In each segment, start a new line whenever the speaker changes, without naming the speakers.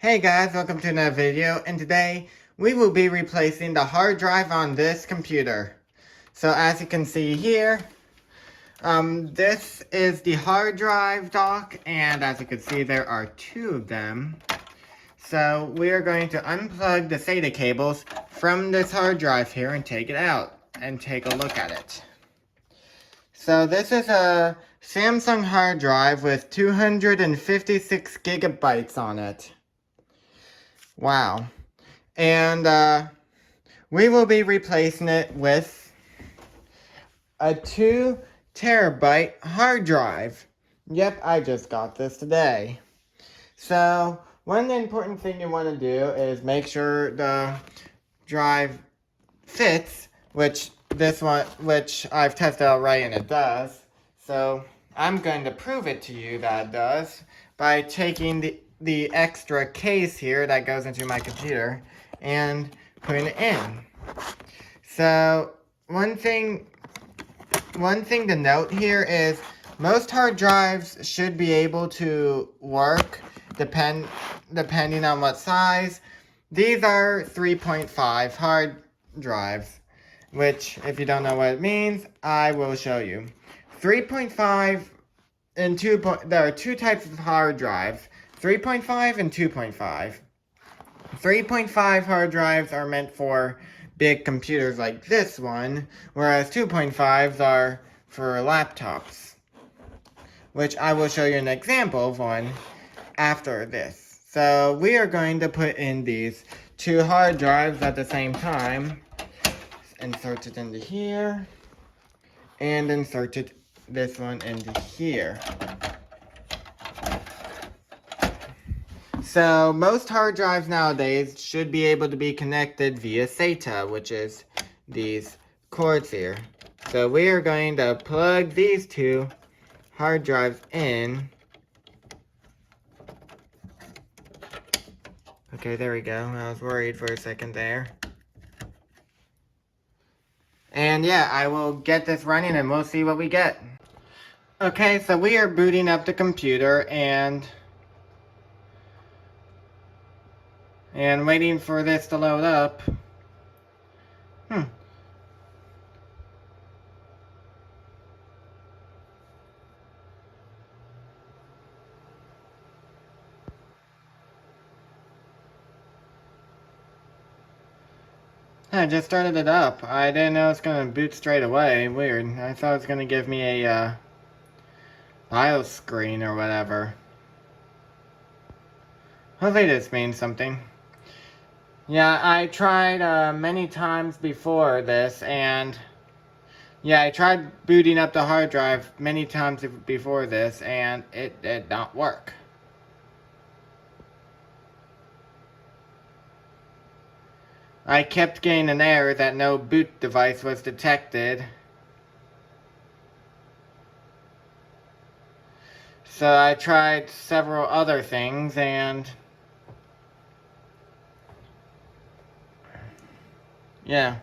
Hey guys, welcome to another video, and today we will be replacing the hard drive on this computer. So as you can see here, this is the hard drive dock, and as you can see there are two of them. So we are going to unplug the SATA cables from this hard drive here and take it out and take a look at it. So this is a Samsung hard drive with 256 gigabytes on it. Wow. And we will be replacing it with a 2 terabyte hard drive. Yep, I just got this today. So one important thing you want to do is make sure the drive fits, which I've tested already and it does. So I'm going to prove it to you that it does by taking the extra case here that goes into my computer and putting it in. So one thing to note here is most hard drives should be able to work depending on what size. These are 3.5 hard drives, which if you don't know what it means, I will show you. 3.5 and 2. There are two types of hard drives. 3.5 and 2.5. 3.5 hard drives are meant for big computers like this one, whereas 2.5s are for laptops, which I will show you an example of one after this. So we are going to put in these two hard drives at the same time. Insert it into here, and insert this one into here. So most hard drives nowadays should be able to be connected via SATA, which is these cords here. So we are going to plug these two hard drives in. Okay, there we go. I was worried for a second there. And yeah, I will get this running and we'll see what we get. Okay, so we are booting up the computer and waiting for this to load up. I just started it up. I didn't know it's gonna boot straight away. Weird. I thought it was gonna give me a BIOS screen or whatever. Hopefully this means something. Yeah, I tried many times before this, and yeah, I tried booting up the hard drive many times before this, and it did not work. I kept getting an error that no boot device was detected. So I tried several other things, and yeah.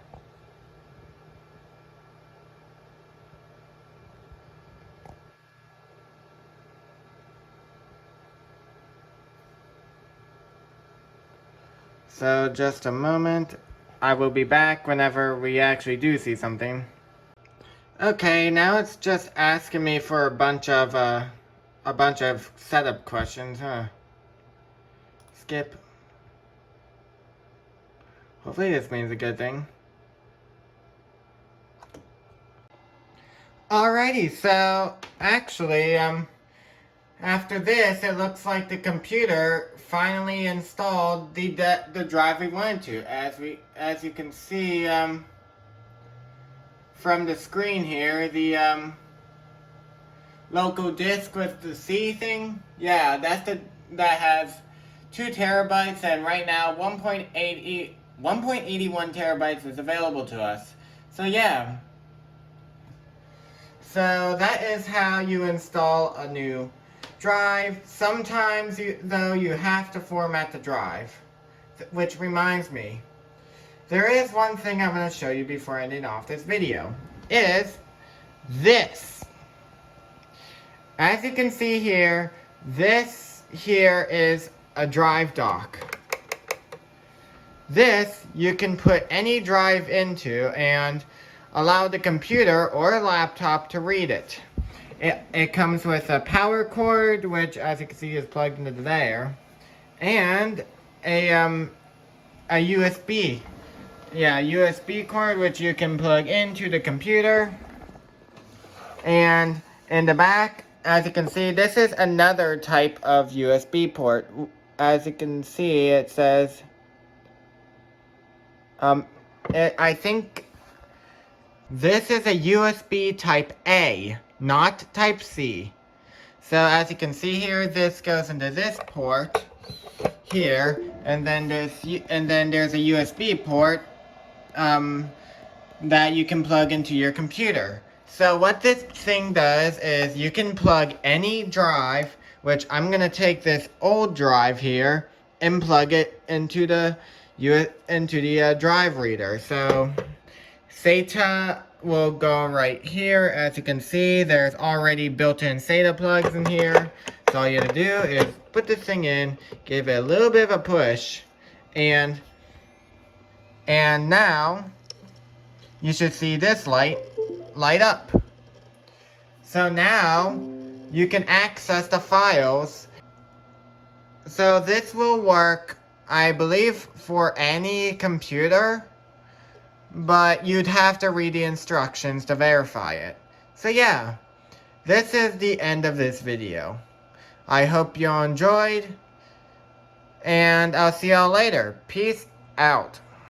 So just a moment. I will be back whenever we actually do see something. Okay, now it's just asking me for a bunch of setup questions, huh? Skip. Hopefully this means a good thing. Alrighty, so actually, after this, it looks like the computer finally installed the drive we wanted to. As you can see, from the screen here, the local disk with the C thing. Yeah, that has 2 terabytes, and right now 1.81 terabytes is available to us. So yeah. So that is how you install a new drive. Sometimes, though, you have to format the drive. Which reminds me, there is one thing I'm going to show you before ending off this video. Is this. As you can see here, this here is a drive dock. This you can put any drive into and allow the computer or laptop to read it. It comes with a power cord, which as you can see is plugged into there, and a USB. Yeah, USB cord which you can plug into the computer. And in the back, as you can see, this is another type of USB port. As you can see, it says, I think this is a USB type A, not type C. So as you can see here, this goes into this port here, and then there's a USB port that you can plug into your computer. So what this thing does is you can plug any drive, which I'm gonna take this old drive here and plug it into the drive reader. So SATA will go right here. As you can see, there's already built-in SATA plugs in here. So all you gotta do is put this thing in, give it a little bit of a push, and now you should see this light up. So now you can access the files. So this will work, I believe, for any computer, but you'd have to read the instructions to verify it. So yeah, this is the end of this video. I hope you all enjoyed, and I'll see y'all later. Peace out.